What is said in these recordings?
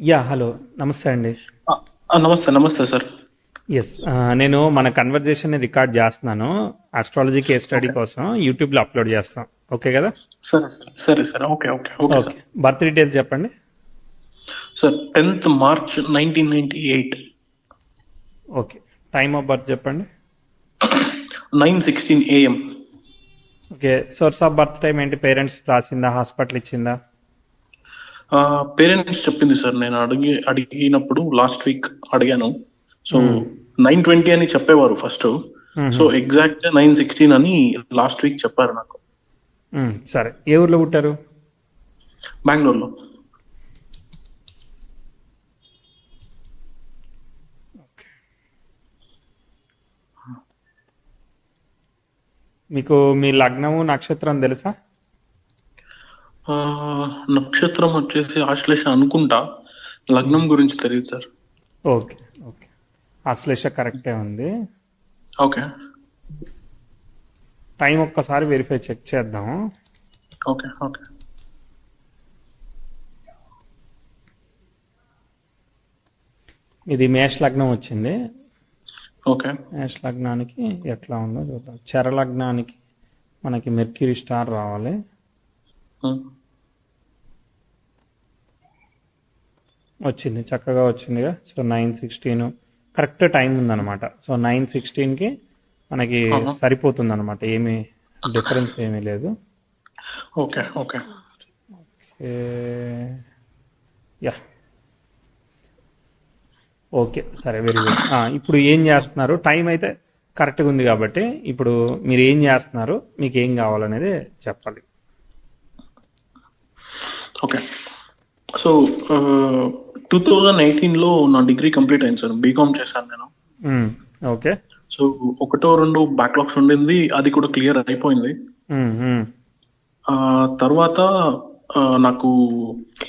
Hello. నమస్తే అండి. ఆ! నమస్తే. నమస్తే సార్. యెస్. నేను మన కన్వర్జేషన్‌ని రికార్డ్ జేస్తున్నాను. Astrology case study okay. కోసం యూట్యూబ్‌లో అప్‌లోడ్ జేస్తాం. ఓకే గదా! సరే సార్. సరే sir. Okay. Okay. Okay okay. Sir. Birth details జెప్పండి. Sir 10th March 1998 okay. Time of birth జెప్పండి. 9:16 AM. Okay. Source of birth time ఏంటి? పేరెంట్స్ రాసిందా? హాస్పిటల్ ఇచ్చిందా? పేరెంట్స్ చెప్పింది సార్. నేను అడిగినప్పుడు లాస్ట్ వీక్ అడిగాను. సో, హ్మ్. 9:20 అని చెప్పేవారు ఫస్టు. సో, హుహు. ఎగ్జాక్ట్ 9:16 అని లాస్ట్ వీక్ చెప్పారు నాకు. సరే. ఏ ఊర్లో పుట్టారు? బెంగుళూరులో. మీకు మీ లగ్నము, నక్షత్రం తెలుసా? నక్షత్రం వచ్చేసి ఆశ్లేష అనుకుంటా. లగ్నం గురించి తెలీదు సార్. ఓకే. ఓకే. ఆశ్లేష కరెక్టే ఉంది. ఓకే. టైం ఒక్కసారి వెరిఫై చెక్ చేద్దాం. ఓకే. ఓకే. ఇది మేష లగ్నం వచ్చింది. ఓకే. మేష లగ్నానికి ఎట్లా ఉందో చూద్దాం. చర లగ్నానికి మనకి మెర్క్యూరీ స్టార్ రావాలి. హ్మ్. వచ్చింది, చక్కగా వచ్చిందిగా. సో 9:16 కరెక్ట్ టైం ఉందన్నమాట. సో 9:16కి మనకి ఆహా! సరిపోతుంది అనమాట. ఏమీ డిఫరెన్స్ ఏమీ లేదు. ఓకే. ఓకే. ఏ- యా ఓకే, సరే, వెరీ గుడ్. ఇప్పుడు ఏం చేస్తున్నారు? టైం అయితే కరెక్ట్గా ఉంది కాబట్టి ఇప్పుడు మీరు ఏం చేస్తున్నారు, మీకు ఏం కావాలనేది చెప్పాలి. ఓకే. సో, 2018లో నా డిగ్రీ కంప్లీట్ అయింది సార్. బీకామ్ చేశాను నేను. మ్మ్. ఓకే. సో, ఒకటో, 2 బ్యాక్‌లాగ్స్ ఉండింది. అది కూడా క్లియర్ అయిపోయింది. మ్మ్, మ్మ్, తర్వాత నాకు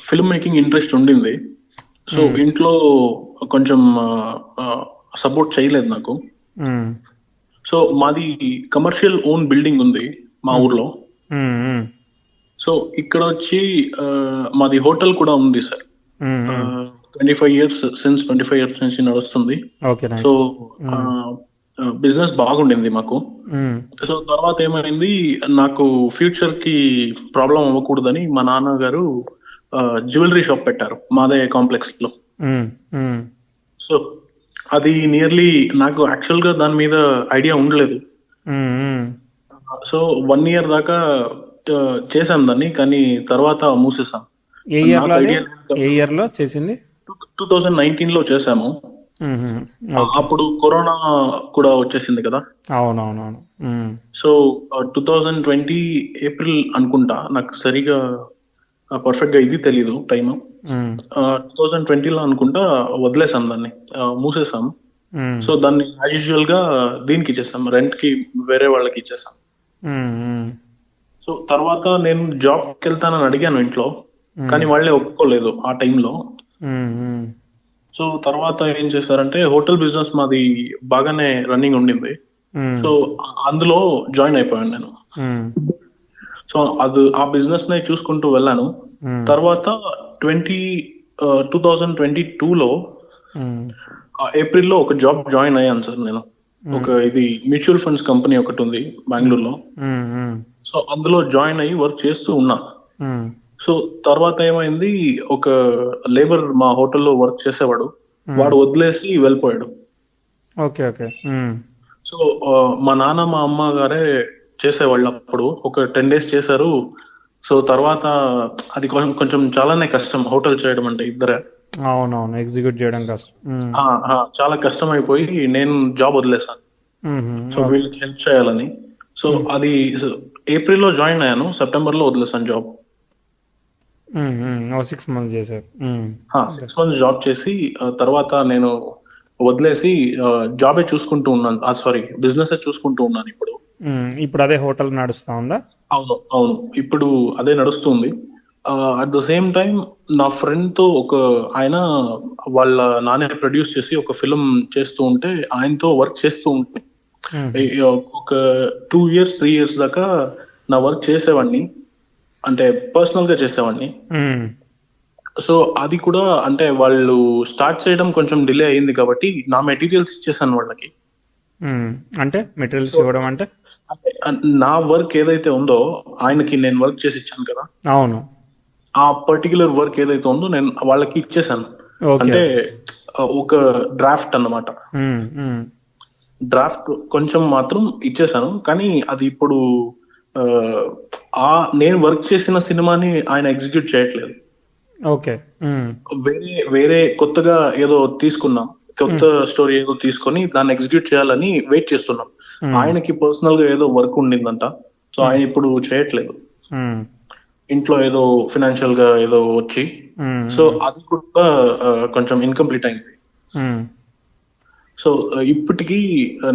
ఫిల్మ్ మేకింగ్ ఇంట్రెస్ట్ ఉండింది. సో, మ్మ్, ఇంట్లో కొంచెం సపోర్ట్ చేయలేదు నాకు. మ్మ్, సో, మాది కమర్షియల్ ఓన్ బిల్డింగ్ ఉంది మా మ్మ్, ఊర్లో. మ్మ్, మ్మ్, సో, ఇక్కడొచ్చి మాది హోటల్ కూడా ఉంది సార్. మ్మ్, మ్మ్. 25 ఇయర్స్ సిన్స్ 25 ఇయర్స్ నుంచి నడుస్తుంది. Okay, so nice. మ్మ్, బిజినెస్ బాగుండింది మాకు. మ్మ్, సో తర్వాత ఏమైంది, నాకు ఫ్యూచర్ కి ప్రాబ్లం అవ్వకూడదని మా నాన్నగారు జ్యువెలరీ షాప్ పెట్టారు మాదే కాంప్లెక్స్ లో. మ్మ్, మ్మ్, సో అది నియర్లీ నాకు యాక్చువల్ గా దాని మీద ఐడియా ఉండలేదు. మ్మ్, మ్మ్. సో 1 ఇయర్ దాకా చేశాను దాన్ని, కానీ తర్వాత మూసేసాం. ఏ ఇయర్లో నాకు అది? ఐడియా లేదు. ఏ ఇయర్లో చేసింది? 2019 లో చేశాము. మ్మ్, ఓకే. అప్పుడు కరోనా కూడా వచ్చేసింది కదా. అవునవునవును. మ్మ్, సో 2020 ఏప్రిల్ అనుకుంటా, నాకు సరిగా పర్ఫెక్ట్ గా ఇది తెలీదు టైం. మ్మ్, 2020లో అనుకుంటా వదిలేసాం దాన్ని, మూసేసాం. మ్మ్, సో దాన్ని యాజ్ యూజువల్ గా దీనికి ఇచ్చేసాం, రెంట్ కి వేరే వాళ్ళకి ఇచ్చేసాం. మ్మ్, మ్మ్, సో తర్వాత నేను జాబ్కి వెళ్తానని అడిగాను ఇంట్లో, మ్మ్, కానీ వాళ్ళే ఒప్పుకోలేదు ఆ టైంలో. మ్మ్, మ్మ్, సో తర్వాత ఏం చేశారంటే, హోటల్ బిజినెస్ మాది బాగానే రన్నింగ్ ఉండింది. మ్మ్, సో అందులో జాయిన్ అయిపోయాను నేను. మ్మ్, సో అది ఆ బిజినెస్ ని చూసుకుంటూ వెళ్ళాను. మ్మ్, తర్వాత 2022లో మ్మ్, ఏప్రిల్లో ఒక జాబ్ జాయిన్ అయ్యాను సార్ నేను. మ్మ్, ఒక ఇది మ్యూచువల్ ఫండ్స్ కంపెనీ ఒకటి ఉంది బెంగళూరులో. మ్మ్, మ్మ్, సో అందులో జాయిన్ అయ్యి వర్క్ చేస్తూ ఉన్నా. మ్మ్, సో తర్వాత ఏమైంది, ఒక లేబర్ మా హోటల్లో వర్క్ చేసేవాడు, వాడు వదిలేసి వెళ్ళిపోయాడు. Okay, okay. మ్మ్, సో మా నాన్న మా అమ్మ గారే చేసేవాళ్ళు అప్పుడు. ఒక 10 డేస్ చేశారు. సో తర్వాత అది కొంచెం కొంచెం చాలానే కష్టం హోటల్ చేయడం అంటే, ఇద్దరే. అవునవును, ఎగ్జిక్యూట్ చేయడం కష్టం. మ్మ్, చాలా కష్టం అయిపోయి నేను జాబ్ వదిలేసాను. మ్మ్, సో ఓకే. వీళ్ళకి హెల్ప్ చేయాలని. సో మ్మ్, అది ఏప్రిల్లో జాయిన్ అయ్యాను, సెప్టెంబర్లో వదిలేసాను జాబ్. మ్మ్, మ్మ్. ఓ 6 మంత్స్ చేశారు. మ్మ్, 6 మంత్స్ జాబ్ చేసి తర్వాత నేను వదిలేసి జాబే చూసుకుంటూ ఉన్నాను. సారీ, బిజినెస్ చూసుకుంటూ ఉన్నాను ఇప్పుడు. మ్మ్. ఇప్పుడు అదే హోటల్ నడుస్తా ఉందా? అవును. అవును. ఇప్పుడు అదే నడుస్తుంది. అట్ ద సేమ్ టైమ్ నా ఫ్రెండ్ తో ఒక ఆయన, వాళ్ళ నాన్న ప్రొడ్యూస్ చేసి ఒక ఫిల్మ్ చేస్తూ ఉంటే ఆయనతో వర్క్ చేస్తూ ఉంటే మ్మ్, ఒక 2 ఇయర్స్ 3 ఇయర్స్ దాకా నా వర్క్ చేసేవాడిని, అంటే పర్సనల్ గా చేసేవాడిని. మ్మ్, సో అది కూడా అంటే వాళ్ళు స్టార్ట్ చేయడం కొంచెం డిలే అయింది కాబట్టి నా మెటీరియల్స్ ఇచ్చేసాను వాళ్ళకి. ఉమ్, అంటే మెటీరియల్స్ సో ఇవ్వడం అంటే? అంటే నా వర్క్ ఏదైతే ఉందో ఆయనకి నేను వర్క్ చేసి ఇచ్చాను కదా, అవును. ఆ పర్టికులర్ వర్క్ ఏదైతే ఉందో నేను వాళ్ళకి ఇచ్చేసాను. ఓకే. అంటే ఒక డ్రాఫ్ట్ అన్నమాట. ఉమ్, ఉమ్. డ్రాఫ్ట్ కొంచెం మాత్రం ఇచ్చేసాను, కానీ అది ఇప్పుడు ఆ, ఆ నేను వర్క్ చేసిన సినిమాని ఆయన ఎగ్జిక్యూట్ చేయట్లేదు. ఓకే. ఉమ్, వేరే వేరే కొత్తగా ఏదో తీసుకున్నాం, కొత్త ఉమ్, స్టోరీ ఏదో తీసుకొని దాన్ని ఎగ్జిక్యూట్ చేయాలని వెయిట్ చేస్తున్నాం. ఉమ్, ఆయనకి పర్సనల్ గా ఏదో వర్క్ ఉండిందంట, సో ఉమ్, ఆయన ఇప్పుడు చేయట్లేదు. ఉమ్, ఇంట్లో ఏదో ఫినాన్షియల్ గా ఏదో వచ్చి, సో ఉమ్, అది కూడా కొంచెం ఇన్కంప్లీట్ అయింది. ఉమ్. సో ఇప్పటికీ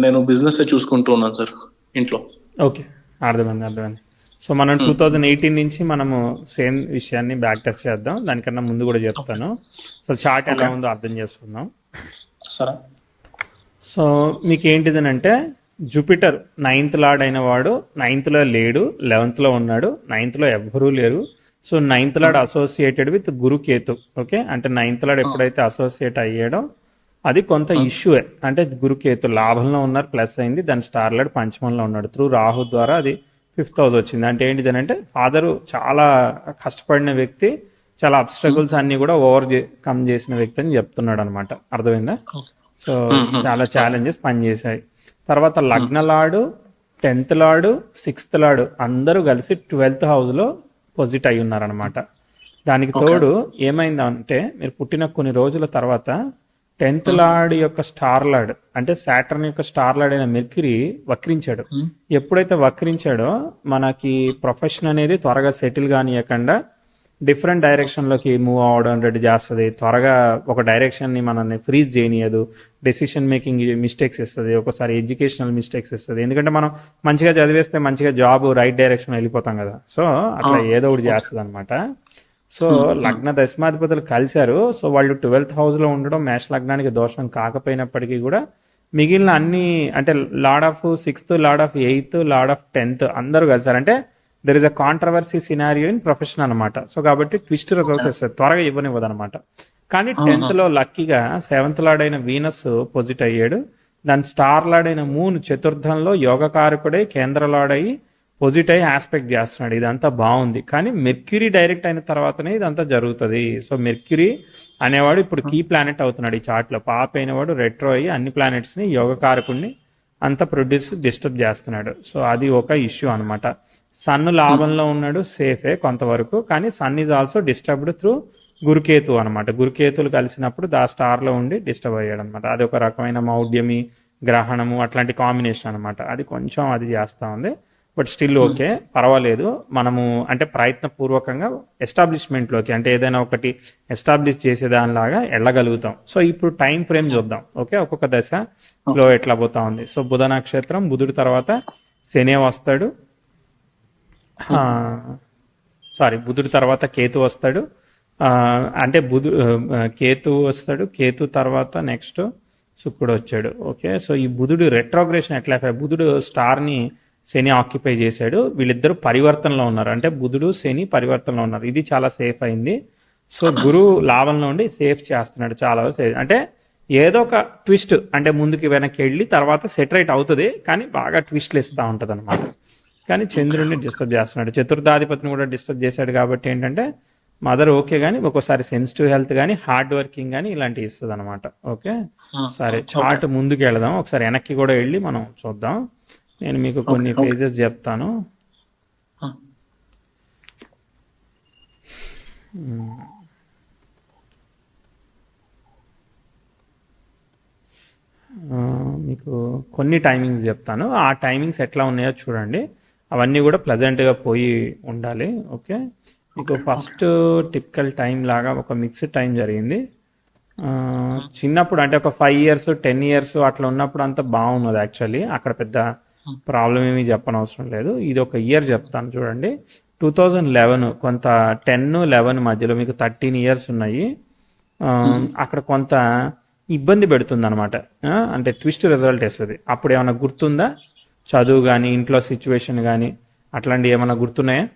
నేను బిజినెస్ చూసుకుంటూ ఉన్నాను సార్ ఇంట్లో. ఓకే, అర్థమైంది, అర్థమైంది. సో మనం 2018 నుంచి మనము సేమ్ విషయాన్ని బ్యాక్ టెస్ట్ చేద్దాం. దానికన్నా ముందు కూడా చెప్తాను. సో చార్ట్ ఎలా ఓకే ఉందో అర్థం చేసుకుందాం. సరే. సో మీకు ఏంటిదనంటే, జూపిటర్ నైన్త్ లార్డ్ అయిన వాడు నైన్త్లో లేడు, 11th ఉన్నాడు. నైన్త్లో ఎవ్వరూ లేరు. So ninth lord associated with గురుకేతు. ఓకే, అంటే నైన్త్ లార్డ్ ఎప్పుడైతే అసోసియేట్ అయ్యాడో అది కొంత ఇష్యూయే. అంటే గురుకేతు లాభంలో ఉన్నారు, ప్లస్ అయింది. దాని స్టార్ లార్డ్ పంచమంలో ఉన్నాడు. త్రూ రాహు ద్వారా అది 5th హౌస్ వచ్చింది. అంటే ఏంటిదనంటే ఫాదరు చాలా కష్టపడిన వ్యక్తి, చాలా అబ్స్ట్రగుల్స్ అన్ని కూడా కమ్ చేసిన వ్యక్తి అని చెప్తున్నాడు అనమాట. అర్థమైందా? సో చాలా ఛాలెంజెస్ పనిచేశాయి. తర్వాత లగ్నలాడు, 10th లాడు, 6th లాడు అందరూ కలిసి 12th హౌస్లో పొజిట్ అయి ఉన్నారనమాట. దానికి తోడు ఏమైందంటే, మీరు పుట్టిన కొన్ని రోజుల తర్వాత 10th లార్డ్ యొక్క స్టార్ లార్డ్ అంటే సాటర్న్ యొక్క స్టార్ లార్డ్ అయిన మెర్క్యూరీ వక్రించాడు. ఎప్పుడైతే వక్రించాడో మనకి ప్రొఫెషన్ అనేది త్వరగా సెటిల్ కానియకుండా డిఫరెంట్ డైరెక్షన్లోకి మూవ్ అవడం రెడీ చేస్తుంది. త్వరగా ఒక డైరెక్షన్ని మనల్ని ఫ్రీజ్ చేయనీయదు. డెసిషన్ మేకింగ్ మిస్టేక్స్ ఇస్తుంది, ఒకసారి ఎడ్యుకేషనల్ మిస్టేక్స్ ఇస్తుంది. ఎందుకంటే మనం మంచిగా చదివేస్తే మంచిగా జాబ్ రైట్ డైరెక్షన్ వెళ్ళిపోతాం కదా. సో అట్లా ఏదో ఒకటి చేస్తుంది అనమాట. సో లగ్న దశమాధిపతులు కలిశారు. సో వాళ్ళు 12th హౌస్లో ఉండడం మేష లగ్నానికి దోషం కాకపోయినప్పటికీ కూడా మిగిలిన అన్ని అంటే lord of 6th, lord of 8th, lord of 10th అందరూ కలిసారు. అంటే there is a controversy scenario in profession అనమాట. సో కాబట్టి ట్విస్ట్ రిజల్ట్స్ వస్తాయి, త్వరగా ఇవ్వనివ్వదు అనమాట. కానీ 10th లో లక్కీగా 7th లార్డ్ అయిన వీనస్ పొజిట్ అయ్యాడు. దాని స్టార్ లార్డ్ అయిన మూన్ చతుర్థంలో యోగకారకుడై కేంద్ర లార్డ్ అయ్యి పొజిట్ అయ్యి ఆస్పెక్ట్ చేస్తున్నాడు. ఇదంతా బాగుంది. కానీ మెర్క్యూరీ డైరెక్ట్ అయిన తర్వాతనే ఇదంతా జరుగుతుంది. సో మెర్క్యూరీ అనేవాడు ఇప్పుడు కీ ప్లానెట్ అవుతున్నాడు ఈ చార్ట్లో. పాప అయినవాడు రెట్రో అయ్యి అన్ని ప్లానెట్స్ని యోగకారకుడిని అంతా డిస్టర్బ్ చేస్తున్నాడు. సో అది ఒక ఇష్యూ అనమాట. సన్ లాభంలో ఉన్నాడు, సేఫే కొంతవరకు. కానీ Sun is also disturbed through గురుకేతు అనమాట. గురుకేతులు కలిసినప్పుడు దా స్టార్లో ఉండి డిస్టర్బ్ అయ్యాడు అనమాట. అది ఒక రకమైన మౌఢ్యమి, గ్రహణము అట్లాంటి కాంబినేషన్ అనమాట. అది కొంచెం అది చేస్తూ ఉంది. బట్ స్టిల్ ఓకే, పర్వాలేదు. మనము అంటే ప్రయత్నపూర్వకంగా ఎస్టాబ్లిష్మెంట్లోకి అంటే ఏదైనా ఒకటి ఎస్టాబ్లిష్ చేసేదానిలాగా వెళ్ళగలుగుతాం. సో ఇప్పుడు టైం ఫ్రేమ్ చూద్దాం. ఓకే, ఒక్కొక్క దశలో ఎట్లా పోతా ఉంది. సో బుధ నక్షత్రం, బుధుడి తర్వాత శని వస్తాడు. బుధుడి తర్వాత కేతు వస్తాడు. అంటే కేతు వస్తాడు. కేతు తర్వాత నెక్స్ట్ శుక్రుడు వచ్చాడు. ఓకే, సో ఈ బుధుడు రెట్రోగ్రేషన్ ఎట్లా, బుధుడు స్టార్ని శని ఆక్యుపై చేశాడు. వీళ్ళిద్దరూ పరివర్తనలో ఉన్నారు. అంటే బుధుడు శని పరివర్తనలో ఉన్నారు. ఇది చాలా సేఫ్ అయింది. సో గురువు లాభంలో ఉండి సేఫ్ చేస్తున్నాడు చాలా సేఫ్. అంటే ఏదో ఒక ట్విస్ట్ అంటే ముందుకి వెనక్కి వెళ్ళి తర్వాత సెటరైట్ అవుతుంది, కానీ బాగా ట్విస్ట్లు ఇస్తూ ఉంటుంది అనమాట. కానీ చంద్రుడిని డిస్టర్బ్ చేస్తున్నాడు. చతుర్థాధిపతిని కూడా డిస్టర్బ్ చేశాడు. కాబట్టి ఏంటంటే మదర్ ఓకే, కానీ ఒక్కోసారి సెన్సిటివ్ హెల్త్ కానీ హార్డ్ వర్కింగ్ కానీ ఇలాంటివి ఇస్తుంది అనమాట. ఓకే, సరే చార్ట్ ముందుకు వెళదాం. ఒకసారి వెనక్కి కూడా వెళ్ళి మనం చూద్దాం. నేను మీకు కొన్ని ఫేజెస్ చెప్తాను. మీకు కొన్ని టైమింగ్స్ చెప్తాను. ఆ టైమింగ్స్ ఎట్లా ఉన్నాయో చూడండి. అవన్నీ కూడా ప్లెజెంట్గా పోయి ఉండాలి. ఓకే, మీకు ఫస్ట్ టిపికల్ టైం లాగా ఒక మిక్స్డ్ టైం జరిగింది. చిన్నప్పుడు అంటే ఒక 5 years 10 years అట్లా ఉన్నప్పుడు అంతా బాగున్నది యాక్చువల్లీ. అక్కడ పెద్ద ప్రాబ్లం ఏమీ చెప్పనవసరం లేదు. ఇది ఒక ఇయర్ చెప్తాను చూడండి. 2011 కొంత 10-11 మధ్యలో మీకు 13 years ఉన్నాయి. అక్కడ కొంత ఇబ్బంది పెడుతుంది అనమాట. అంటే ట్విస్ట్ రిజల్ట్ ఇస్తుంది. అప్పుడు ఏమైనా గుర్తుందా? చదువు కానీ ఇంట్లో సిచ్యువేషన్ కానీ అట్లాంటివి ఏమైనా గుర్తున్నాయా?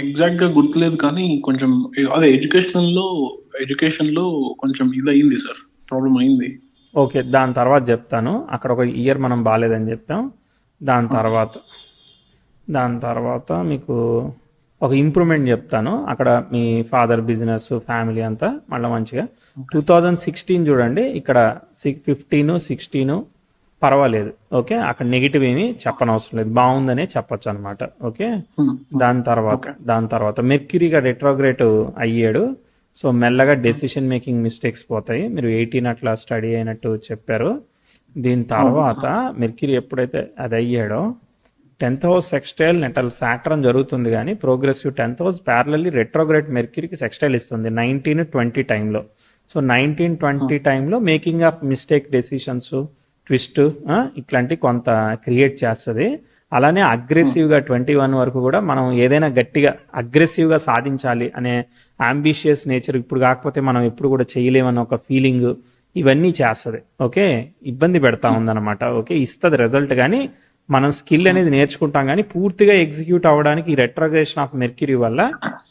ఎగ్జాక్ట్ గా గుర్తులేదు కానీ కొంచెం అదే ఎడ్యుకేషన్ లో కొంచెం ఇది అయింది సార్, ప్రాబ్లం అయింది. ఓకే, దాని తర్వాత చెప్తాను. అక్కడ ఒక ఇయర్ మనం బాగాలేదని చెప్పాం. దాని తర్వాత దాని తర్వాత మీకు ఒక ఇంప్రూవ్మెంట్ చెప్తాను. అక్కడ మీ ఫాదర్ బిజినెస్ ఫ్యామిలీ అంతా మళ్ళీ మంచిగా 2016 చూడండి. ఇక్కడ 15 16 పర్వాలేదు. ఓకే, అక్కడ నెగిటివ్ ఏమి చెప్పనవసరం లేదు, బాగుందనే చెప్పొచ్చు అనమాట. ఓకే, దాని తర్వాత మెర్క్యూరీగా రెట్రోగ్రేట్ అయ్యాడు. సో మెల్లగా డెసిషన్ మేకింగ్ మిస్టేక్స్ పోతాయి. మీరు 18 అట్లా స్టడీ అయినట్టు చెప్పారు. దీని తర్వాత మెర్క్యూరీ ఎప్పుడైతే అది అయ్యాడో 10th house sextile natal Saturn జరుగుతుంది, కానీ progressive 10th house parallelly retrograde మెర్క్యూరీకి సెక్స్టైల్ ఇస్తుంది 19-20 టైంలో. సో 19-20 టైంలో making of mistake decisions, twist ఇట్లాంటి కొంత క్రియేట్ చేస్తుంది. అలానే అగ్రెసివ్గా 21 వరకు కూడా మనం ఏదైనా గట్టిగా అగ్రెసివ్గా సాధించాలి అనే అంబిషియస్ నేచర్ ఇప్పుడు కాకపోతే మనం ఎప్పుడు కూడా చేయలేమన్న ఒక ఫీలింగ్ ఇవన్నీ చేస్తుంది. ఓకే, ఇబ్బంది పెడతా ఉందన్నమాట. ఓకే, ఇస్తుంది రిజల్ట్, కానీ మనం స్కిల్ అనేది నేర్చుకుంటాం, కానీ పూర్తిగా ఎగ్జిక్యూట్ అవ్వడానికి ఈ రెట్రోగ్రేషన్ ఆఫ్ మెర్క్యూరీ వల్ల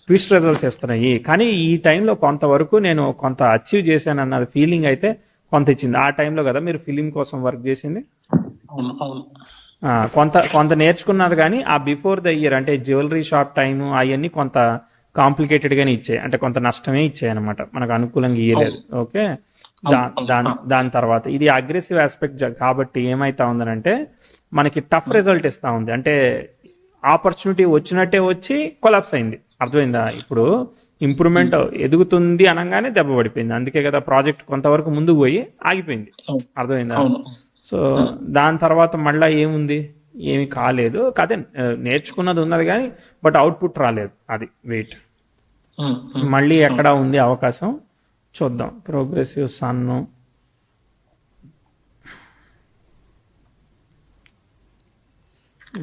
ట్విస్ట్ రిజల్ట్స్ ఇస్తున్నాయి. కానీ ఈ టైంలో కొంతవరకు నేను కొంత అచీవ్ చేశాను అన్న ఫీలింగ్ అయితే కొంత ఇచ్చింది. ఆ టైంలో కదా మీరు ఫిలిం కోసం వర్క్ చేసింది. కొంత నేర్చుకున్నారు, కానీ ఆ బిఫోర్ ద ఇయర్ అంటే జ్యువెలరీ షాప్ టైము అవన్నీ కొంత కాంప్లికేటెడ్ గానే ఇచ్చాయి, అంటే కొంత నష్టమే ఇచ్చాయి అనమాట, మనకు అనుకూలంగా ఇయ్యలేదు. ఓకే, దాని తర్వాత ఇది అగ్రెసివ్ ఆస్పెక్ట్ కాబట్టి ఏమైతా ఉందనంటే మనకి టఫ్ రిజల్ట్ ఇస్తా ఉంది. అంటే ఆపర్చునిటీ వచ్చినట్టే వచ్చి కొలాప్స్ అయింది. అర్థమైందా? ఇప్పుడు ఇంప్రూవ్మెంట్ ఎదుగుతుంది అనగానే దెబ్బ పడిపోయింది. అందుకే కదా ప్రాజెక్ట్ కొంతవరకు ముందుకు పోయి ఆగిపోయింది. అర్థమైందా? సో దాని తర్వాత మళ్ళీ ఏముంది, ఏమి కాలేదు. అదే నేర్చుకున్నది ఉన్నది కానీ బట్ అవుట్పుట్ రాలేదు. అది వెయిట్. మళ్ళీ ఎక్కడ ఉంది అవకాశం చూద్దాం. ప్రోగ్రెసివ్ సన్,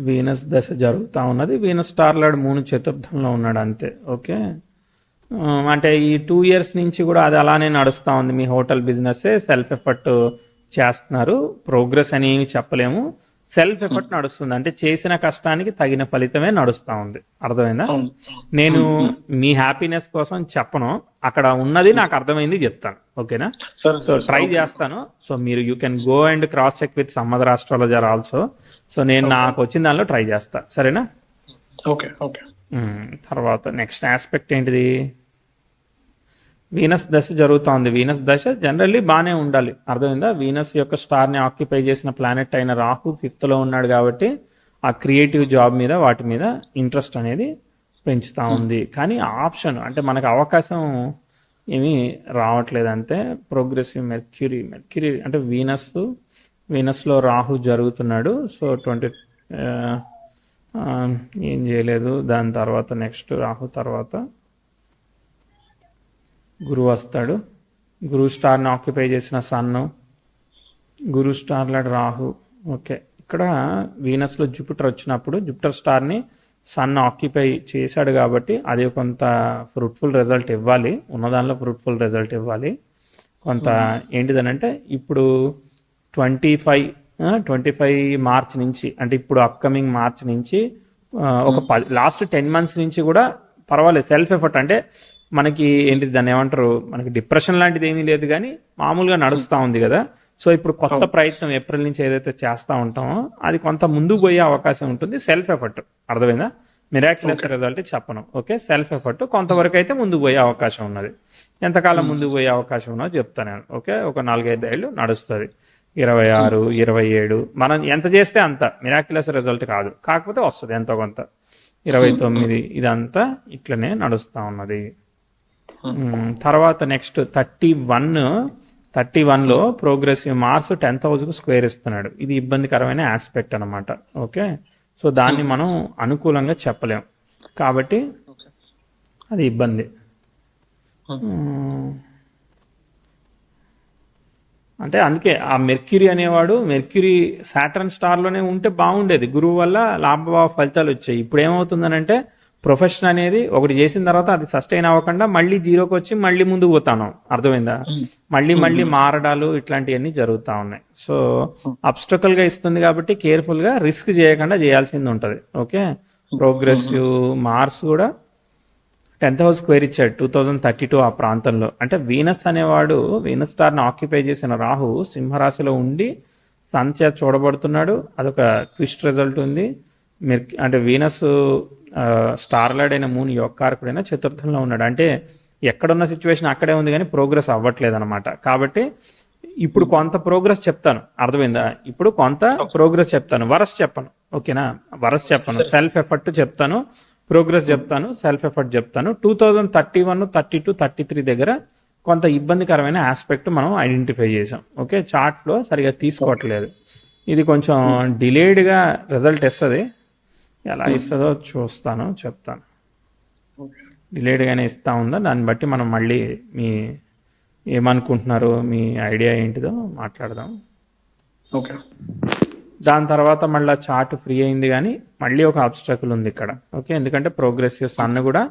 వీనస్ దశ జరుగుతూ ఉన్నది. వీనస్ స్టార్ లార్డ్ 3 చతుర్థంలో ఉన్నాడు అంతే. ఓకే, అంటే ఈ 2 years నుంచి కూడా అది అలానే నడుస్తూ ఉంది. మీ హోటల్ బిజినెస్ సెల్ఫ్ ఎఫర్ట్ చేస్తున్నారు, ప్రోగ్రెస్ అని ఏమి చెప్పలేము, సెల్ఫ్ ఎఫర్ట్ నడుస్తుంది. అంటే చేసిన కష్టానికి తగిన ఫలితమే నడుస్తూ ఉంది. అర్థమైందా? నేను మీ హ్యాపీనెస్ కోసం చెప్పను, అక్కడ ఉన్నది నాకు అర్థమైంది చెప్తాను. ఓకేనా? సో ట్రై చేస్తాను. సో మీరు you can go and cross check with some other astrologer also. So నేను నాకు వచ్చిన దానిలో ట్రై చేస్తా. సరేనా? Okay okay. తర్వాత నెక్స్ట్ ఆస్పెక్ట్ ఏంటిది? వీనస్ దశ జరుగుతోంది. వీనస్ దశ జనరల్లీ బాగానే ఉండాలి. అర్థమైందా? వీనస్ యొక్క స్టార్ని ఆక్యుపై చేసిన ప్లానెట్ అయిన రాహు 5th లో ఉన్నాడు కాబట్టి ఆ క్రియేటివ్ జాబ్ మీద వాటి మీద ఇంట్రెస్ట్ అనేది పెంచుతూ ఉంది. కానీ ఆప్షన్ అంటే మనకు అవకాశం ఏమీ రావట్లేదు అంతే. ప్రోగ్రెసివ్ మెర్క్యూరీ అంటే వీనస్లో రాహు జరుగుతున్నాడు. సో 20 ఏం చేయలేదు. దాని తర్వాత నెక్స్ట్ రాహు తర్వాత గురువు వస్తాడు. గురువు స్టార్ని ఆక్యుపై చేసిన సన్ను, గురు స్టార్ లాడ్ రాహు. ఓకే, ఇక్కడ వీనస్లో జూపిటర్ వచ్చినప్పుడు జూపిటర్ స్టార్ని సన్ ఆక్యుపై చేశాడు కాబట్టి అది కొంత ఫ్రూట్ఫుల్ రిజల్ట్ ఇవ్వాలి, ఉన్నదానిలో ఫ్రూట్ఫుల్ రిజల్ట్ ఇవ్వాలి. కొంత ఏంటిదనంటే ఇప్పుడు 25 మార్చ్ నుంచి, అంటే ఇప్పుడు అప్కమింగ్ మార్చ్ నుంచి ఒక లాస్ట్ 10 months నుంచి కూడా పర్వాలేదు. సెల్ఫ్ ఎఫర్ట్ అంటే మనకి ఏంటి దాన్ని ఏమంటారు, మనకి డిప్రెషన్ లాంటిది ఏమీ లేదు, కానీ మామూలుగా నడుస్తూ ఉంది కదా. సో ఇప్పుడు కొత్త ప్రయత్నం ఏప్రిల్ నుంచి ఏదైతే చేస్తూ ఉంటామో అది కొంత ముందుకు పోయే అవకాశం ఉంటుంది. Self effort. అర్థమైందా? మిరాక్యులస్ రిజల్ట్ చెప్పను. ఓకే, సెల్ఫ్ ఎఫర్ట్ కొంతవరకు అయితే ముందుకు పోయే అవకాశం ఉన్నది. ఎంతకాలం ముందుకు పోయే అవకాశం ఉన్నదో చెప్తాను నేను. ఓకే, ఒక 4-5 ఏళ్ళు నడుస్తుంది. 26, 27 మనం ఎంత చేస్తే అంత మిరాక్యులస్ రిజల్ట్ కాదు, కాకపోతే వస్తుంది ఎంతో కొంత. 29 ఇదంతా ఇట్లనే నడుస్తూ ఉన్నది. తర్వాత నెక్స్ట్ 31లో ప్రోగ్రెసివ్ మార్స్ 10th హౌస్కు స్క్వేర్ ఇస్తున్నాడు. ఇది ఇబ్బందికరమైన ఆస్పెక్ట్ అనమాట. ఓకే, సో దాన్ని మనం అనుకూలంగా చెప్పలేం కాబట్టి అది ఇబ్బంది. అంటే అందుకే ఆ మెర్క్యూరీ అనేవాడు సాటర్న్ స్టార్లోనే ఉంటే బాగుండేది. గురువు వల్ల లాభభావ ఫలితాలు వచ్చాయి. ఇప్పుడు ఏమవుతుందనంటే ప్రొఫెషన్ అనేది ఒకటి చేసిన తర్వాత అది సస్టైన్ అవ్వకుండా మళ్ళీ 0కి వచ్చి మళ్ళీ ముందుకు పోతాను. అర్థమైందా? మళ్ళీ మారడాలు ఇట్లాంటివన్నీ జరుగుతూ ఉన్నాయి. సో అబ్స్టకల్ గా ఇస్తుంది కాబట్టి కేర్ఫుల్ గా రిస్క్ చేయకుండా చేయాల్సింది ఉంటది. ఓకే, ప్రోగ్రెసివ్ మార్స్ కూడా 10th హౌస్ స్క్వేర్ ఇచ్చాడు 2032 ఆ ప్రాంతంలో. అంటే వీనస్ అనేవాడు వీనస్ స్టార్ని ఆక్యుపై చేసిన రాహు సింహరాశిలో ఉండి సన్ చేత చూడబడుతున్నాడు. అదొక ట్విస్ట్ రిజల్ట్ ఉంది. మీరు అంటే వీనస్ స్టార్ లాడ్ అయిన మూన్ యొక్కారకుడైన చతుర్థంలో ఉన్నాడు. అంటే ఎక్కడున్న సిచ్యువేషన్ అక్కడే ఉంది కానీ ప్రోగ్రెస్ అవ్వట్లేదు అనమాట. కాబట్టి ఇప్పుడు కొంత ప్రోగ్రెస్ చెప్తాను, అర్థమైందా? ఇప్పుడు కొంత ప్రోగ్రెస్ చెప్తాను, వరస్ చెప్పను. ఓకేనా? వరస్ చెప్పను, సెల్ఫ్ ఎఫర్ట్ చెప్తాను, ప్రోగ్రెస్ చెప్తాను, సెల్ఫ్ ఎఫర్ట్ చెప్తాను. 2031, 32, 33 దగ్గర కొంత ఇబ్బందికరమైన ఆస్పెక్ట్ మనం ఐడెంటిఫై చేసాం. ఓకే, చార్ట్లో సరిగా తీసుకోవట్లేదు. ఇది కొంచెం డిలేడ్గా రిజల్ట్ ఇస్తుంది. ఎలా ఇస్తుందో చూస్తాను, చెప్తాను. డిలేడ్గానే ఇస్తా ఉందా, దాన్ని బట్టి మనం మళ్ళీ మీ ఏమనుకుంటున్నారు, మీ ఐడియా ఏంటిదో మాట్లాడదాం. ఓకే, దాని తర్వాత మళ్ళీ చార్ట్ ఫ్రీ అయింది కానీ మళ్ళీ ఒక ఆబ్స్ట్రకుల్ ఉంది ఇక్కడ. ఓకే, ఎందుకంటే ప్రోగ్రెసివ్ సన్ కూడా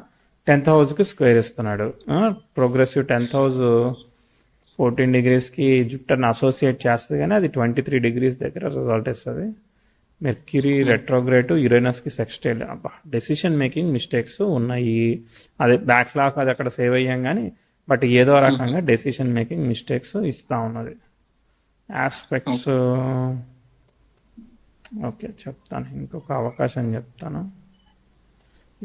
10th హౌస్కి స్క్వేర్ ఇస్తున్నాడు. ప్రోగ్రెసివ్ 10th హౌస్ 14 డిగ్రీస్కి జూపిటర్ని అసోసియేట్ చేస్తుంది కానీ అది 23 డిగ్రీస్ దగ్గర రిజల్ట్ ఇస్తుంది. మెర్క్యూరీ రెట్రోగ్రేట్ యురేనస్కి సెక్స్టైల్. అబ్బా, డెసిషన్ మేకింగ్ మిస్టేక్స్ ఉన్నాయి. అదే బ్యాక్లాక్ అది అక్కడ సేవ్ అయ్యాం కానీ బట్ ఏదో రకంగా డెసిషన్ మేకింగ్ మిస్టేక్స్ ఇస్తూ ఉన్నది. ఆస్పెక్ట్స్ ఓకే చెప్తాను, ఇంకొక అవకాశం చెప్తాను.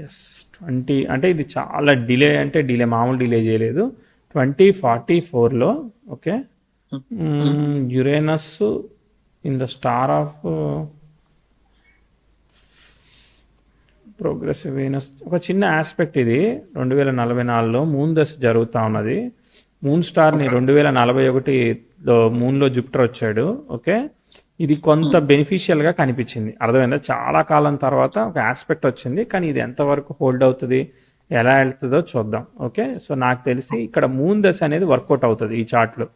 ఎస్ 20 అంటే ఇది చాలా డిలే, అంటే డిలే మామూలు డిలే చేయలేదు. 2044లో okay Uranus in the star of progressive Venus. ఒక చిన్న ఆస్పెక్ట్ ఇది 2044లో మూన్ దశ జరుగుతూ ఉన్నది. మూన్ స్టార్ని 2041లో మూన్లో జూపిటర్ వచ్చాడు. ఓకే, ఇది కొంత బెనిఫిషియల్గా కనిపించింది, అర్థమైందా? చాలా కాలం తర్వాత ఒక ఆస్పెక్ట్ వచ్చింది, కానీ ఇది ఎంతవరకు హోల్డ్ అవుతుంది, ఎలా వెళ్తుందో చూద్దాం. ఓకే, సో నాకు తెలిసి ఇక్కడ మూన్ దశ అనేది వర్కౌట్ అవుతుంది ఈ చార్ట్లో.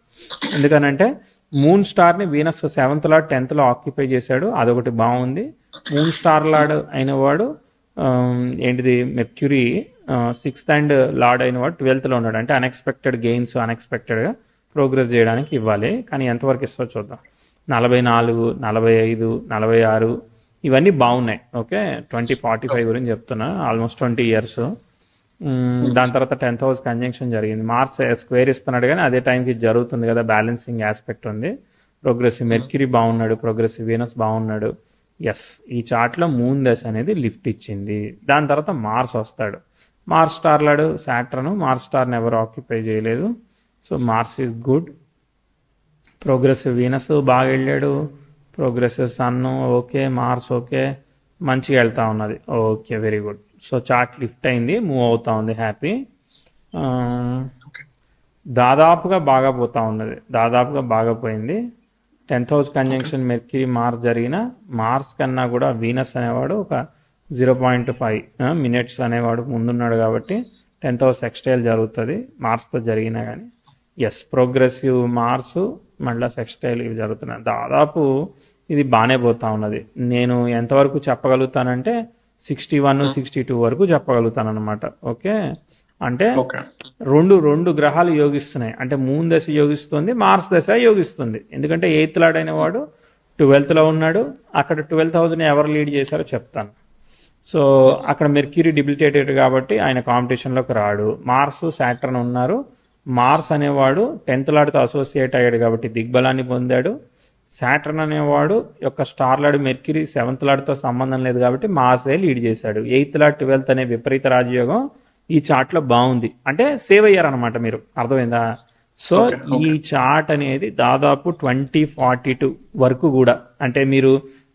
ఎందుకనంటే moon స్టార్ని Venus 7th lord 10th లో ఆక్యుపై చేశాడు, అదొకటి బాగుంది. మూన్ స్టార్ లార్డ్ అయిన వాడు ఏంటిది మెర్క్యూరీ 6th అండ్ లార్డ్ అయిన వాడు 12th లో ఉన్నాడు. అంటే అన్ఎక్స్పెక్టెడ్ గెయిన్స్ అన్ఎక్స్పెక్టెడ్గా ప్రోగ్రెస్ చేయడానికి ఇవ్వాలి, కానీ ఎంతవరకు ఇస్తో చూద్దాం. 44, 45, 46 ఇవన్నీ బాగున్నాయి. ఓకే, 2045 గురించి చెప్తున్నా, ఆల్మోస్ట్ 20 ఇయర్స్. దాని తర్వాత 10th హౌస్ కంజంక్షన్ జరిగింది. మార్స్ స్క్వేర్ ఇస్తున్నాడు కానీ అదే టైంకి జరుగుతుంది కదా, బ్యాలెన్సింగ్ ఆస్పెక్ట్ ఉంది. ప్రోగ్రెసివ్ మెర్క్యూరీ బాగున్నాడు, ప్రోగ్రెసివ్ వీనస్ బాగున్నాడు. ఎస్, ఈ చార్ట్లో మూన్ దశ అనేది లిఫ్ట్ ఇచ్చింది. దాని తర్వాత మార్స్ వస్తాడు. మార్స్ స్టార్ లాడు సాటర్న్, మార్స్ స్టార్ని ఎవరు ఆక్యుపై చేయలేదు. So Mars is good. Progressive Venus బాగా వెళ్ళాడు, progressive sun okay, Mars okay, మంచిగా వెళ్తూ ఉన్నది. Okay, very good. So chart lift అయింది, మూవ్ అవుతా ఉంది, హ్యాపీ. దాదాపుగా బాగా పోతా ఉన్నది, దాదాపుగా బాగా పోయింది. 10th house conjunction Mercury Mars జరిగిన మార్స్ కన్నా కూడా వీనస్ అనేవాడు ఒక 0.5 మినిట్స్ అనేవాడు ముందున్నాడు కాబట్టి 10th హౌస్ సెక్స్టైల్ జరుగుతుంది మార్స్తో జరిగినా కానీ. ఎస్, ప్రోగ్రెసివ్ మార్సు మళ్ళీ సెక్స్టైల్ ఇవి జరుగుతున్నాయి. దాదాపు ఇది బాగానే పోతా ఉన్నది. నేను ఎంతవరకు చెప్పగలుగుతానంటే 61, 62 వరకు చెప్పగలుగుతాను అనమాట. ఓకే, అంటే రెండు గ్రహాలు యోగిస్తున్నాయి. అంటే మూన్ దశ యోగిస్తుంది, మార్స్ దశ యోగిస్తుంది. ఎందుకంటే 8th లార్డ్ అయిన వాడు 12th లో ఉన్నాడు. అక్కడ 12th హౌస్ని ఎవరు లీడ్ చేశారో చెప్తాను. సో అక్కడ మెర్క్యూరీ డిబిలిటేటెడ్ కాబట్టి ఆయన కాంపిటీషన్లోకి రాడు. మార్స్ సాటర్న్ ఉన్నారు. మార్స్ అనేవాడు 10th లార్డ్తో అసోసియేట్ అయ్యాడు కాబట్టి దిగ్బలాన్ని పొందాడు. సాటర్న్ అనేవాడు యొక్క స్టార్ లార్డ్ మెర్క్యూరీ 7th లార్డ్తో సంబంధం లేదు కాబట్టి మార్సే లీడ్ చేశాడు. 8th లార్డ్ 12th అనే విపరీత రాజయోగం ఈ చార్ట్లో బాగుంది, అంటే సేవ్ అయ్యారనమాట మీరు, అర్థమైందా? సో ఈ చార్ట్ అనేది దాదాపు 2042 వరకు కూడా, అంటే మీరు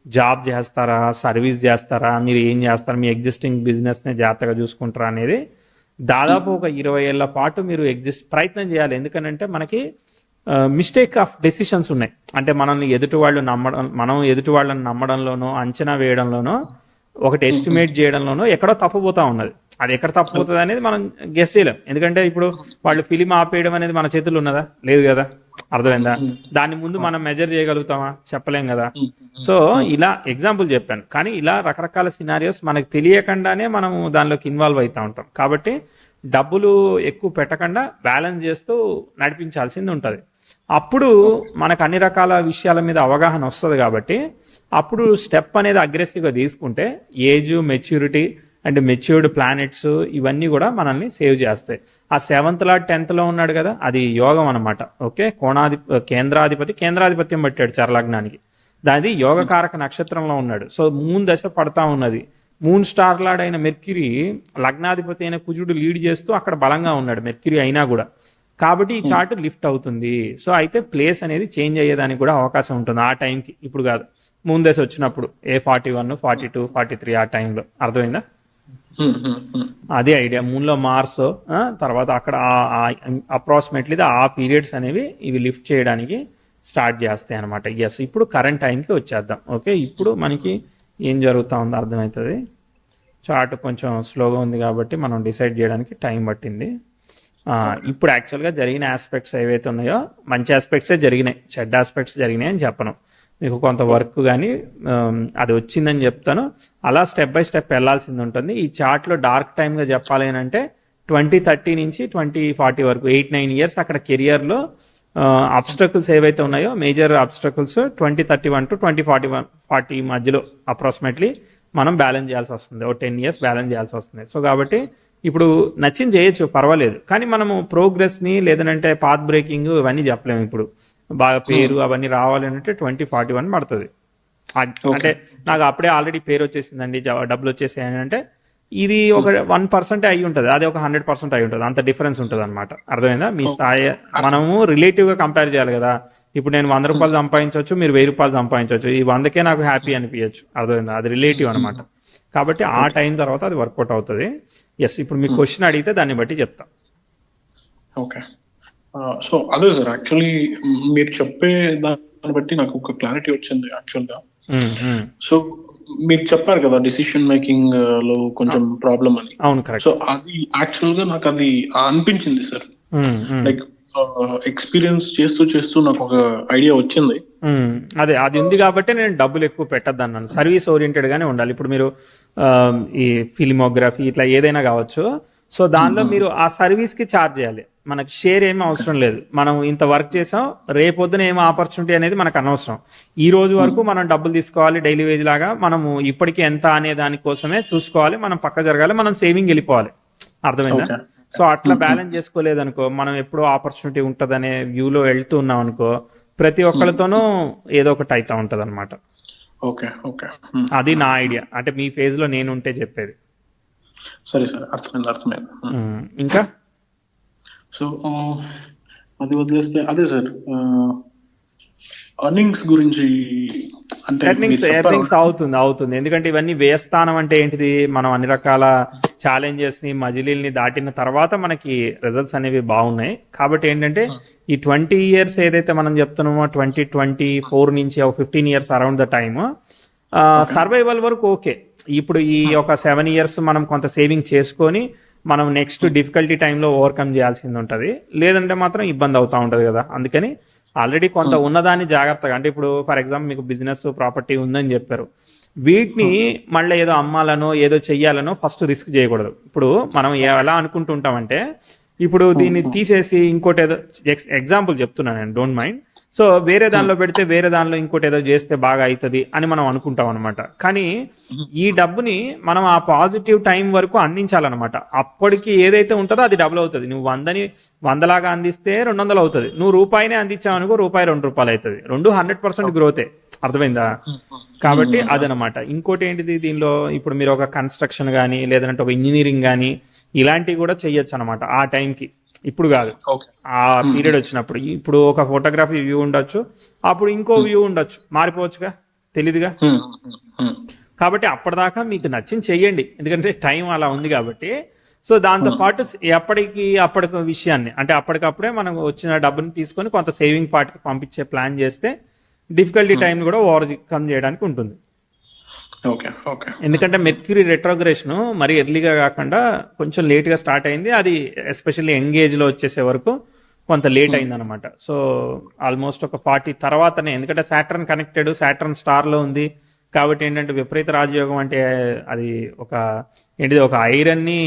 జాబ్ చేస్తారా, సర్వీస్ చేస్తారా, మీరు ఏం చేస్తారా, మీ ఎగ్జిస్టింగ్ బిజినెస్ని జాగ్రత్తగా చూసుకుంటారా అనేది దాదాపు ఒక 20 ఏళ్ల పాటు మీరు ప్రయత్నం చేయాలి. ఎందుకంటే మనకి మిస్టేక్ ఆఫ్ డెసిషన్స్ ఉన్నాయి. అంటే మనల్ని మనం ఎదుటి వాళ్ళని నమ్మడంలోనో అంచనా వేయడంలోనో ఒకటి ఎస్టిమేట్ చేయడంలోనో ఎక్కడో తప్పుపోతా ఉన్నది. అది ఎక్కడ తప్పుపోతుంది అనేది మనం గెస్ చేయలేం. ఎందుకంటే ఇప్పుడు వాళ్ళు ఫిలిం ఆపేయడం అనేది మన చేతుల్లో ఉన్నదా? లేదు కదా, అర్థమైందా? దాని ముందు మనం మెజర్ చేయగలుగుతామా? చెప్పలేం కదా. సో ఇలా ఎగ్జాంపుల్ చెప్పాను, కానీ ఇలా రకరకాల సినారియోస్ మనకు తెలియకుండానే మనం దానిలోకి ఇన్వాల్వ్ అవుతూ ఉంటాం. కాబట్టి డబ్బులు ఎక్కువ పెట్టకుండా బ్యాలెన్స్ చేస్తూ నడిపించాల్సింది ఉంటుంది. అప్పుడు మనకు అన్ని రకాల విషయాల మీద అవగాహన వస్తుంది కాబట్టి అప్పుడు స్టెప్ అనేది అగ్రెసివ్గా తీసుకుంటే age, maturity and matured planets ఇవన్నీ కూడా మనల్ని సేవ్ చేస్తాయి. ఆ 7th లార్డ్ 10th లో ఉన్నాడు కదా, అది యోగం అనమాట. ఓకే, కేంద్రాధిపత్యం పట్టాడు చరలగ్నానికి, దాది యోగకారక నక్షత్రంలో ఉన్నాడు. సో మూన్ దశ పడతా ఉన్నది. మూన్ స్టార్ లార్డ్ అయిన మెర్క్యూరీ లగ్నాధిపతి అయిన కుజుడు లీడ్ చేస్తూ అక్కడ బలంగా ఉన్నాడు మెర్క్యూరీ అయినా కూడా. కాబట్టి ఈ చార్ట్ లిఫ్ట్ అవుతుంది. సో అయితే ప్లేస్ అనేది చేంజ్ అయ్యేదానికి కూడా అవకాశం ఉంటుంది ఆ టైంకి, ఇప్పుడు కాదు, మూన్ దశ వచ్చినప్పుడు A41, 42, 43 ఆ టైంలో. అర్థమైందా? అదే ఐడియా. మూన్లో మార్స్, తర్వాత అక్కడ అప్రాక్సిమేట్లీ ఆ పీరియడ్స్ అనేవి ఇవి లిఫ్ట్ చేయడానికి స్టార్ట్ చేస్తాయి అనమాట. ఎస్, ఇప్పుడు కరెంట్ టైంకి వచ్చేద్దాం. ఓకే, ఇప్పుడు మనకి ఏం జరుగుతూ ఉందో అర్థమవుతుంది. చార్ట్ కొంచెం స్లోగా ఉంది కాబట్టి మనం డిసైడ్ చేయడానికి టైం పట్టింది. ఇప్పుడు యాక్చువల్గా జరిగిన ఆస్పెక్ట్స్ ఏవైతే ఉన్నాయో మంచి ఆస్పెక్ట్సే జరిగినాయి, చెడ్డ ఆస్పెక్ట్స్ జరిగినాయి అని చెప్పను. మీకు కొంత వర్క్ కానీ అది వచ్చిందని చెప్తాను. అలా స్టెప్ బై స్టెప్ వెళ్ళాల్సింది ఉంటుంది. ఈ చార్ట్లో డార్క్ టైమ్గా చెప్పాలి అంటే 2030 నుంచి 2040 వరకు 8-9 ఇయర్స్ అక్కడ కెరియర్లో అబ్స్ట్రకుల్స్ ఏవైతే ఉన్నాయో మేజర్ అబ్స్ట్రకుల్స్ 2031 టు 2040 మధ్యలో అప్రాక్సిమేట్లీ మనం బ్యాలెన్స్ చేయాల్సి వస్తుంది. ఓ 10 ఇయర్స్ బ్యాలెన్స్ చేయాల్సి వస్తుంది. సో కాబట్టి ఇప్పుడు నచ్చింది చేయొచ్చు, పర్వాలేదు. కానీ మనము ప్రోగ్రెస్ని లేదంటే పాత్ బ్రేకింగ్ ఇవన్నీ చెప్పలేము. ఇప్పుడు బాగా పేరు అవన్నీ రావాలి అంటే 2041 పడుతుంది. అంటే నాకు అప్పుడే ఆల్రెడీ పేరు వచ్చేసిందండి, డబ్బులు వచ్చేసాయని అంటే ఇది ఒక 1% అయి ఉంటుంది, అది ఒక 100% అయి ఉంటుంది. అంత డిఫరెన్స్ ఉంటుంది అనమాట. అర్థమైందా? మీ స్థాయి మనము రిలేటివ్గా కంపేర్ చేయాలి కదా. ఇప్పుడు నేను 100 రూపాయలు సంపాదించవచ్చు, మీరు 1000 రూపాయలు సంపాదించవచ్చు. ఈ 100కే నాకు హ్యాపీ అనిపించచ్చు. అర్థమైందా? అది రిలేటివ్ అనమాట. కాబట్టి ఆ టైం తర్వాత అది వర్కౌట్ అవుతుంది. ఎస్, ఇప్పుడు మీ క్వశ్చన్ అడిగితే దాన్ని బట్టి చెప్తా. ఓకే, సో అదే సార్, యాక్చువల్లీ మీరు చెప్పే దాన్ని బట్టి నాకు ఒక క్లారిటీ వచ్చింది యాక్చువల్గా. సో మీరు చెప్పారు కదా డిసిషన్ మేకింగ్ లో కొంచెం ప్రాబ్లం అని. అవును, కరెక్ట్. సో అది యాక్చువల్ గా నాకు అది అనిపించింది సార్. లైక్ ఎక్స్పీరియన్స్ చేస్తూ చేస్తూ నాకు ఒక ఐడియా వచ్చింది. అదే, అది ఉంది కాబట్టి నేను డబ్బులు ఎక్కువ పెట్టద్దు అన్నాను. సర్వీస్ ఓరియంటెడ్ గానే ఉండాలి. ఇప్పుడు మీరు ఈ ఫిలిమోగ్రఫీ ఇట్లా ఏదైనా కావచ్చు. సో దానిలో మీరు ఆ సర్వీస్ కి ఛార్జ్ చేయాలి. మనకి షేర్ ఏమీ అవసరం లేదు. మనం ఇంత వర్క్ చేసాం, రేపొద్దున ఏమో ఆపర్చునిటీ అనేది మనకు అనవసరం. ఈ రోజు వరకు మనం డబ్బులు తీసుకోవాలి డైలీ వేజ్ లాగా. మనము ఇప్పటికీ ఎంత అనే దానికోసమే చూసుకోవాలి. మనం పక్క జరగాలి, మనం సేవింగ్ వెళ్ళిపోవాలి. అర్థమైందా? సో అట్లా బ్యాలెన్స్ చేసుకోలేదనుకో, మనం ఎప్పుడో ఆపర్చునిటీ ఉంటదనే వ్యూలో వెళ్తూ ఉన్నాం అనుకో, ప్రతి ఒక్కరితోనూ ఏదో ఒకటి అవుతా ఉంటది అనమాట. ఓకే ఓకే, అది నా ఐడియా. అంటే మీ ఫేజ్ లో నేను ఉంటే చెప్పేది. సరే సార్, అర్థమైంది. ఇంకా సో అది వదిలేస్తే అదే సార్, ఎర్నింగ్స్ గురించి అంటే ఎర్నింగ్స్ అవుతుంది. ఎందుకంటే ఇవన్నీ వ్యయస్థానం అంటే ఏంటిది, మనం అన్ని రకాల ఛాలెంజెస్ ని మజిలీల్ని దాటిన తర్వాత మనకి రిజల్ట్స్ అనేవి బాగున్నాయి. కాబట్టి ఏంటంటే ఈ 20 ఇయర్స్ ఏదైతే మనం చెప్తున్నామో 2024 నుంచి 15 years around the time survival వరకు ఓకే. ఇప్పుడు ఈ ఒక 7 ఇయర్స్ మనం కొంత సేవింగ్ చేసుకొని మనం నెక్స్ట్ డిఫికల్టీ టైంలో ఓవర్కమ్ చేయాల్సింది ఉంటుంది. లేదంటే మాత్రం ఇబ్బంది అవుతా ఉంటుంది కదా. అందుకని ఆల్రెడీ కొంత ఉన్నదాన్ని జాగ్రత్తగా, అంటే ఇప్పుడు ఫర్ ఎగ్జాంపుల్ మీకు బిజినెస్ ప్రాపర్టీ ఉందని చెప్పారు, వీటిని మళ్ళీ ఏదో అమ్మాలనో ఏదో చెయ్యాలనో ఫస్ట్ రిస్క్ చేయకూడదు. ఇప్పుడు మనం ఎలా అనుకుంటుంటామంటే ఇప్పుడు దీన్ని తీసేసి ఇంకోటి ఏదో, ఎగ్జాంపుల్ చెప్తున్నాను నేను, డోంట్ మైండ్. సో వేరే దానిలో పెడితే వేరే దానిలో ఇంకోటి ఏదో చేస్తే బాగా అవుతుంది అని మనం అనుకుంటాం అనమాట. కానీ ఈ డబ్బుని మనం ఆ పాజిటివ్ టైం వరకు అందించాలన్నమాట. అప్పటికి ఏదైతే ఉంటుందో అది డబుల్ అవుతుంది. నువ్వు 100ని 100 లాగా అందిస్తే 200 అవుతుంది. నువ్వు రూపాయినే అందించావు అనుకో, రూపాయి 2 రూపాయలు అవుతుంది. 100% గ్రోతే. అర్థమైందా? కాబట్టి అదనమాట. ఇంకోటి ఏంటిది దీనిలో, ఇప్పుడు మీరు ఒక కన్స్ట్రక్షన్ కానీ లేదంటే ఒక ఇంజనీరింగ్ కానీ ఇలాంటివి కూడా చెయ్యొచ్చు అనమాట ఆ టైంకి. ఇప్పుడు కాదు, ఆ పీరియడ్ వచ్చినప్పుడు. ఇప్పుడు ఒక ఫోటోగ్రఫీ వ్యూ ఉండొచ్చు, అప్పుడు ఇంకో వ్యూ ఉండొచ్చు, మారిపోవచ్చుగా, తెలీదుగా. కాబట్టి అప్పటిదాకా మీకు నచ్చింది చెయ్యండి, ఎందుకంటే టైం అలా ఉంది కాబట్టి. సో దాంతో పాటు అప్పటికి విషయాన్ని, అంటే అప్పటికప్పుడే మనం వచ్చిన డబ్బుని తీసుకొని కొంత సేవింగ్ పార్ట్కి పంపించే ప్లాన్ చేస్తే డిఫికల్టీ టైం కూడా ఓవర్కమ్ చేయడానికి ఉంటుంది. ఎందుకంటే మెర్క్యూరీ రెట్రోగ్రేషన్ మరీ ఎర్లీగా కాకుండా కొంచెం లేట్గా స్టార్ట్ అయింది. అది ఎస్పెషల్లీ యంగ్ లో వచ్చేసే వరకు కొంత లేట్ అయింది అనమాట. సో ఆల్మోస్ట్ ఒక 40 తర్వాతనే, ఎందుకంటే సాటర్న్ కనెక్టెడ్, సాటర్న్ స్టార్ లో ఉంది కాబట్టి ఏంటంటే విపరీత రాజయోగం అంటే అది ఒక ఏంటిది ఒక ఐరన్ని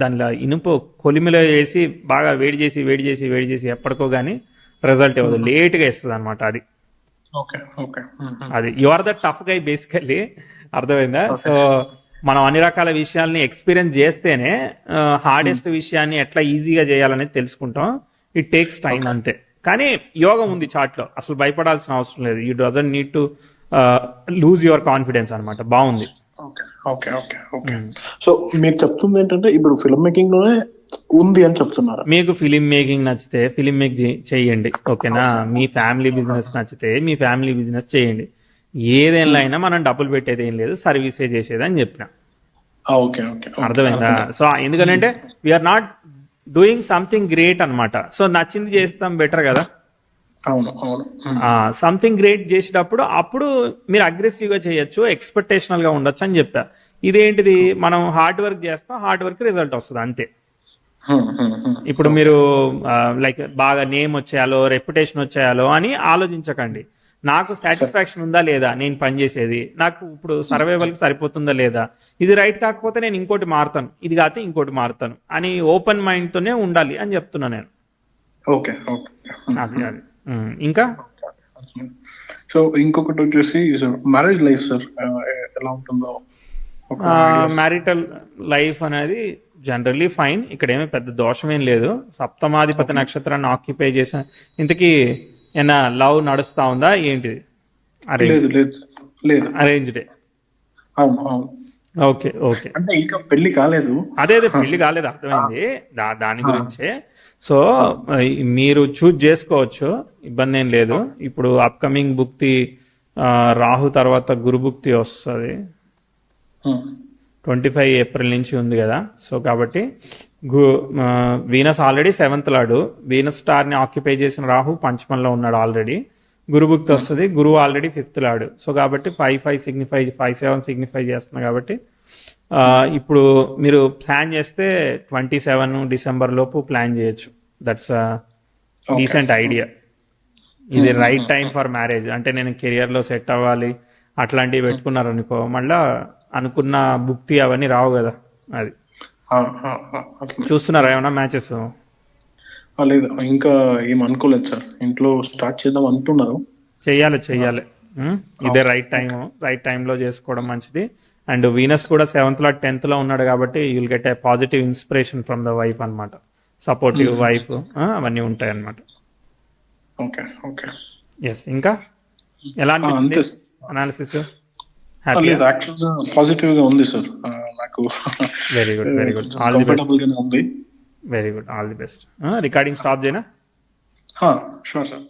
దానిలో ఇనుప కొలిమిలో వేసి బాగా వేడి చేసి ఎప్పటికో కానీ రిజల్ట్ ఇవ్వదు, లేట్గా ఇస్తుంది అనమాట అది. ఓకే ఓకే అది you are the tough guy basically, అర్థమైందా? సో మనం అన్ని రకాల విషయాల్ని ఎక్స్పీరియన్స్ చేస్తేనే హార్డెస్ట్ విషయాన్ని ఎట్లా ఈజీగా చేయాలనేది తెలుసుకుంటాం. ఇట్ టేక్స్ టైం అంతే. కానీ యోగం ఉంది చాట్లో, అసలు భయపడాల్సిన అవసరం లేదు. You doesn't need to lose your confidence అనమాట. బాగుంది. Okay okay okay. సో మీరు చెప్తుంది ఏంటంటే ఇప్పుడు ఫిల్మ్ మేకింగ్ లోనే ఉంది అని చెప్తున్నారు. మీకు ఫిలిం మేకింగ్ నచ్చితే ఫిలిం మేక్ చేయండి, ఓకేనా? మీ ఫ్యామిలీ బిజినెస్ నచ్చితే మీ ఫ్యామిలీ బిజినెస్ చేయండి. ఏదైనా అయినా మనం డబ్బులు పెట్టేది ఏం లేదు, సర్వీసే చేసేది అని చెప్పిన. ఓకే ఓకే, అర్థమైందా? సో ఎందుకంటే we are not doing something great అనమాట. సో నచ్చింది చేస్తాం బెటర్ కదా. అవును అవును. సంథింగ్ గ్రేట్ చేసేటప్పుడు అప్పుడు మీరు అగ్రెసివ్ గా చేయొచ్చు, ఎక్స్పెక్టేషనల్ గా ఉండొచ్చు అని చెప్పా. ఇదేంటిది, మనం హార్డ్ వర్క్ చేస్తాం, హార్డ్ వర్క్ రిజల్ట్ వస్తుంది అంతే. ఇప్పుడు మీరు లైక్ బాగా నేమ్ వచ్చేయాలో రెప్యుటేషన్ వచ్చేయాలో అని ఆలోచించకండి. నాకు సాటిస్ఫాక్షన్ ఉందా లేదా నేను పనిచేసేది, నాకు ఇప్పుడు సర్వైవల్ కి సరిపోతుందా లేదా, ఇది రైట్ కాకపోతే నేను ఇంకోటి మారుతాను, ఇది కాకపోతే ఇంకోటి మారుతాను అని ఓపెన్ మైండ్ తోనే ఉండాలి అని చెప్తున్నా నేను. Okay okay. అది అది ఇంకా సో ఇంకొకటి వచ్చేసి మ్యారేజ్ లైఫ్ సార్ ఎలా ఉంటుందో. మ్యారిటల్ లైఫ్ అనేది జనరల్లీ ఫైన్, ఇక్కడ ఏమీ పెద్ద దోషం ఏం లేదు. సప్తమాధిపతి నక్షత్రాన్ని ఆక్యుపై చేసిన ఇంతకీ ఏనా లవ్ నడుస్తా ఉందా ఏంటిది? అరేంజ్డే. అవును అవును. Okay okay. అంటే ఇంకా పెళ్లి కాలేదు. అదే పెళ్లి కాలేదు, అర్థమైంది. దాని గురించే. సో మీరు చూజ్ చేసుకోవచ్చు, ఇబ్బంది ఏం లేదు. ఇప్పుడు అప్కమింగ్ భుక్తి రాహు తర్వాత గురు భుక్తి వస్తుంది, 25 ఏప్రిల్ నుంచి ఉంది కదా. సో కాబట్టి Venus already 7th lord, Venus star ని ఆక్యుపై చేసిన రాహు పంచమంలో ఉన్నాడు ఆల్రెడీ. గురుభుక్తి వస్తుంది, గురువు ఆల్రెడీ 5th లాడు. సో కాబట్టి 5-5 సిగ్నిఫై, 5-7 సిగ్నిఫై చేస్తుంది. కాబట్టి ఇప్పుడు మీరు ప్లాన్ చేస్తే 27 డిసెంబర్ లోపు ప్లాన్ చేయొచ్చు. That's decent idea. ఇది రైట్ టైం ఫర్ మ్యారేజ్. అంటే నేను కెరియర్ లో సెట్ అవ్వాలి అట్లాంటివి పెట్టుకున్నారు అనుకో, మళ్ళా అనుకున్న భుక్తి అవన్నీ రావు కదా. అది చూస్తున్నారా ఏమన్నా మ్యాచెస్? లేదు, ఇంకా ఏం అనుకోలేదు సార్. ఇంట్లో స్టార్ట్ చేద్దాం అంటున్నారు. చెయ్యాలి. ఇదే రైట్ టైం, రైట్ టైంలో చేసుకోవడం మంచిది. అండ్ వీనస్ కూడా 7th లో 10th లో ఉన్నాడు కాబట్టి you will get a positive inspiration from the wife అనమాట. సపోర్టివ్ వైఫ్ అవన్నీ ఉంటాయి అనమాట. Okay okay. ఎస్. ఇంకా ఎలా అనిపించింది అనాలిసిస్? పాజిటివ్ గా ఉంది సార్ నాకు. Very good very good. All the best. ఉంది. Very good. All the best. Recording stop చేయనా? Sure sir.